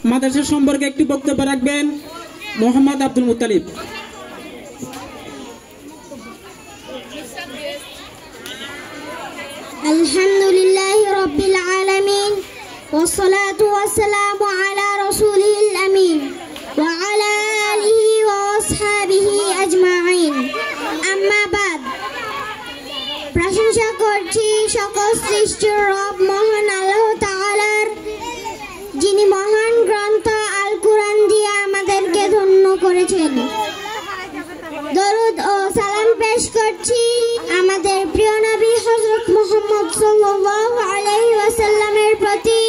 মাদ্রাসা সম্পর্কে একটি বক্তব্য রাখবেন মোহাম্মদ আব্দুল মুত্তালিব। আলহামদুলিল্লাহি রাব্বিল আলামিন ওয়াসসালাতু ওয়াসসালামু আলা রাসূলিল আমিন ওয়া আলা আলিহি ওয়া আসহাবিহি আজমাইন। আম্মা বাদ, প্রশংসা করছি সকল সৃষ্টির রব মহান আল্লাহ তাআলার, যিনি মহান গ্রন্থ আল কুরআন দিয়ে আমাদেরকে ধন্য করেছেন। দরুদ ও সালাম পেশ করছি আমাদের প্রিয় নবী হযরত মুহাম্মদ সাল্লাল্লাহু আলাইহি ওয়াসাল্লামের প্রতি।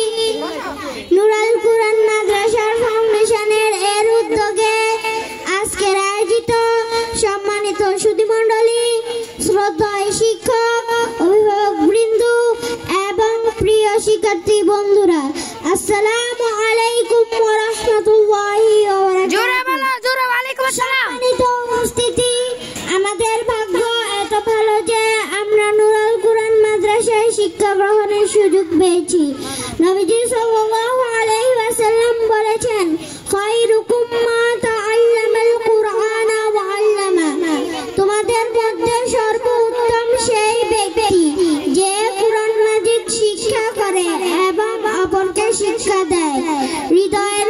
নুরাল কুরআন মাদ্রাসার ফাউন্ডেশনের এর উদ্যোগে আজকের আয়োজিত সম্মানিত সুধীমণ্ডলী, শ্রদ্ধেয় শিক্ষক, অভিভাবকবৃন্দ এবং প্রিয় শিক্ষার্থী বন্ধুরা, আসসালামু আলাইকুম ওয়া রাহমাতুল্লাহি ওয়া বারাকাতুহু। উপস্থিতি, আমাদের ভাগ্য এত ভালো যে আমরা নুরাল কুরআন মাদ্রাসায় শিক্ষা গ্রহণের সুযোগ পেয়েছি। নবীজি সাল্লাল্লাহু আলাইহি ওয়াসাল্লাম বলেছেন, খায়রুকুম মা তাআল্লামাল কুরআনা ওয়া আল্লামা। তোমাদের মধ্যে সর্বোত্তম সেই ব্যক্তি যে কুরআন মাজিদ শিক্ষা করে এবং অপরকে শিক্ষা দেয়। হৃদয়ের